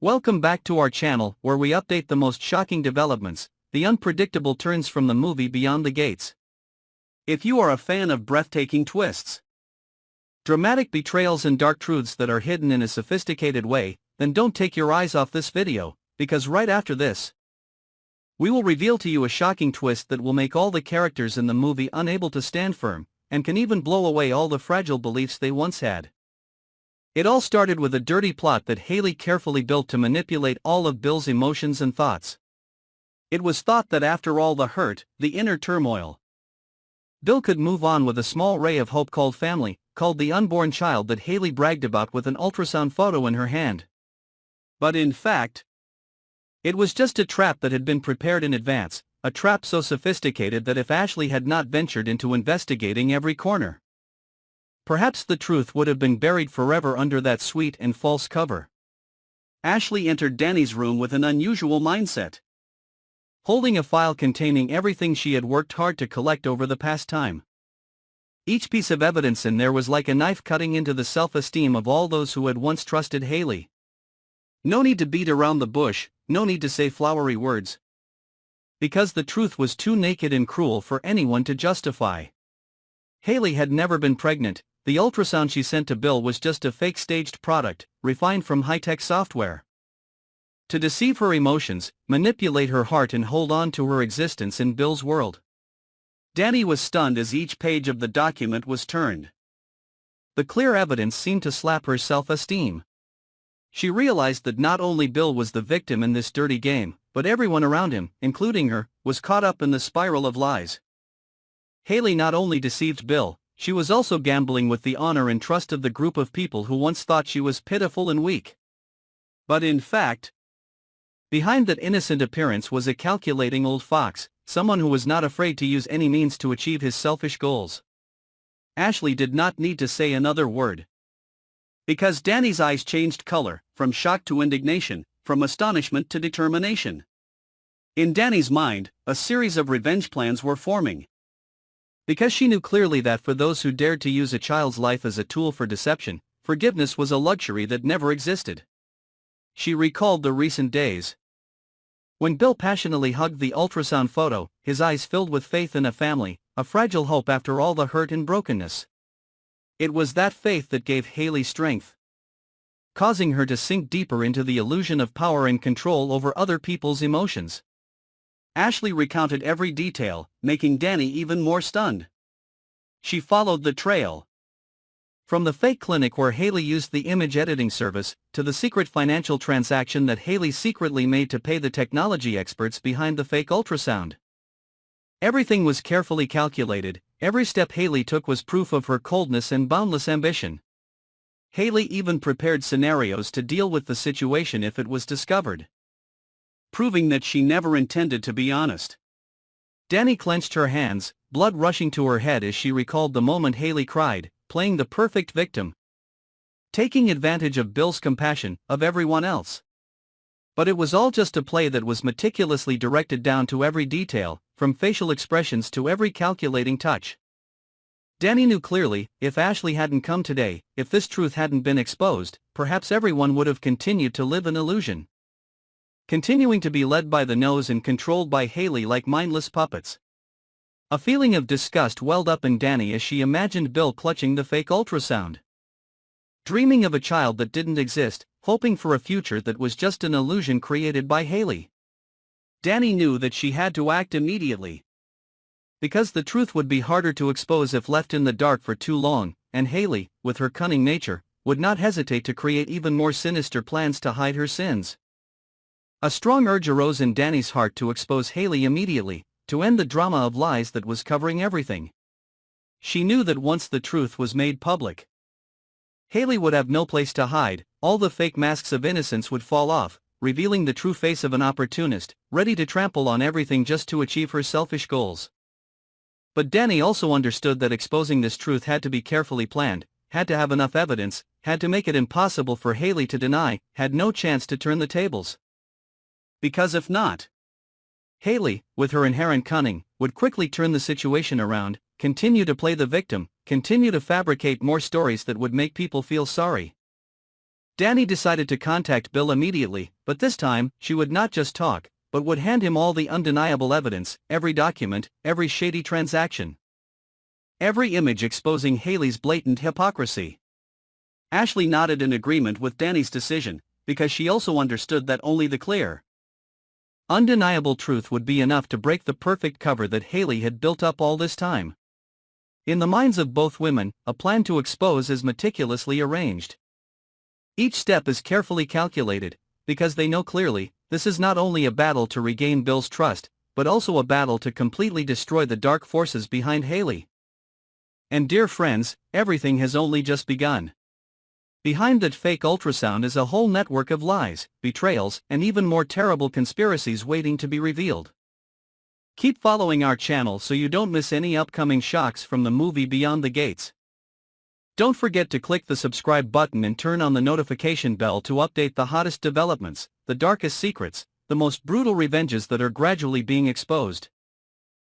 Welcome back to our channel, where we update the most shocking developments, the unpredictable turns from the movie Beyond the Gates. If you are a fan of breathtaking twists, dramatic betrayals and dark truths that are hidden in a sophisticated way, then don't take your eyes off this video, because right after this, we will reveal to you a shocking twist that will make all the characters in the movie unable to stand firm, and can even blow away all the fragile beliefs they once had. It all started with a dirty plot that Hayley carefully built to manipulate all of Bill's emotions and thoughts. It was thought that after all the hurt, the inner turmoil, Bill could move on with a small ray of hope called family, called the unborn child that Hayley bragged about with an ultrasound photo in her hand. But in fact, it was just a trap that had been prepared in advance, a trap so sophisticated that if Ashley had not ventured into investigating every corner, perhaps the truth would have been buried forever under that sweet and false cover. Ashley entered Dani's room with an unusual mindset, holding a file containing everything she had worked hard to collect over the past time. Each piece of evidence in there was like a knife cutting into the self-esteem of all those who had once trusted Hayley. No need to beat around the bush, no need to say flowery words, because the truth was too naked and cruel for anyone to justify. Hayley had never been pregnant. The ultrasound she sent to Bill was just a fake staged product, refined from high-tech software to deceive her emotions, manipulate her heart and hold on to her existence in Bill's world. Dani was stunned as each page of the document was turned. The clear evidence seemed to slap her self-esteem. She realized that not only Bill was the victim in this dirty game, but everyone around him, including her, was caught up in the spiral of lies. Hayley not only deceived Bill, she was also gambling with the honor and trust of the group of people who once thought she was pitiful and weak. But in fact, behind that innocent appearance was a calculating old fox, someone who was not afraid to use any means to achieve his selfish goals. Ashley did not need to say another word, because Dani's eyes changed color, from shock to indignation, from astonishment to determination. In Dani's mind, a series of revenge plans were forming, because she knew clearly that for those who dared to use a child's life as a tool for deception, forgiveness was a luxury that never existed. She recalled the recent days when Bill passionately hugged the ultrasound photo, his eyes filled with faith in a family, a fragile hope after all the hurt and brokenness. It was that faith that gave Hayley strength, causing her to sink deeper into the illusion of power and control over other people's emotions. Ashley recounted every detail, making Dani even more stunned. She followed the trail, from the fake clinic where Hayley used the image editing service, to the secret financial transaction that Hayley secretly made to pay the technology experts behind the fake ultrasound. Everything was carefully calculated, every step Hayley took was proof of her coldness and boundless ambition. Hayley even prepared scenarios to deal with the situation if it was discovered, proving that she never intended to be honest. Dani clenched her hands, blood rushing to her head as she recalled the moment Hayley cried, playing the perfect victim, taking advantage of Bill's compassion, of everyone else. But it was all just a play that was meticulously directed down to every detail, from facial expressions to every calculating touch. Dani knew clearly, if Ashley hadn't come today, if this truth hadn't been exposed, perhaps everyone would have continued to live in illusion, continuing to be led by the nose and controlled by Hayley like mindless puppets. A feeling of disgust welled up in Dani as she imagined Bill clutching the fake ultrasound, dreaming of a child that didn't exist, hoping for a future that was just an illusion created by Hayley. Dani knew that she had to act immediately, because the truth would be harder to expose if left in the dark for too long, and Hayley, with her cunning nature, would not hesitate to create even more sinister plans to hide her sins. A strong urge arose in Dani's heart to expose Hayley immediately, to end the drama of lies that was covering everything. She knew that once the truth was made public, Hayley would have no place to hide, all the fake masks of innocence would fall off, revealing the true face of an opportunist, ready to trample on everything just to achieve her selfish goals. But Dani also understood that exposing this truth had to be carefully planned, had to have enough evidence, had to make it impossible for Hayley to deny, had no chance to turn the tables. Because if not, Hayley, with her inherent cunning, would quickly turn the situation around, continue to play the victim, continue to fabricate more stories that would make people feel sorry. Dani decided to contact Bill immediately, but this time, she would not just talk, but would hand him all the undeniable evidence, every document, every shady transaction, every image exposing Hayley's blatant hypocrisy. Ashley nodded in agreement with Dani's decision, because she also understood that only the clear, undeniable truth would be enough to break the perfect cover that Hayley had built up all this time. In the minds of both women, a plan to expose is meticulously arranged. Each step is carefully calculated, because they know clearly, this is not only a battle to regain Bill's trust, but also a battle to completely destroy the dark forces behind Hayley. And dear friends, everything has only just begun. Behind that fake ultrasound is a whole network of lies, betrayals, and even more terrible conspiracies waiting to be revealed. Keep following our channel so you don't miss any upcoming shocks from the movie Beyond the Gates. Don't forget to click the subscribe button and turn on the notification bell to update the hottest developments, the darkest secrets, the most brutal revenges that are gradually being exposed.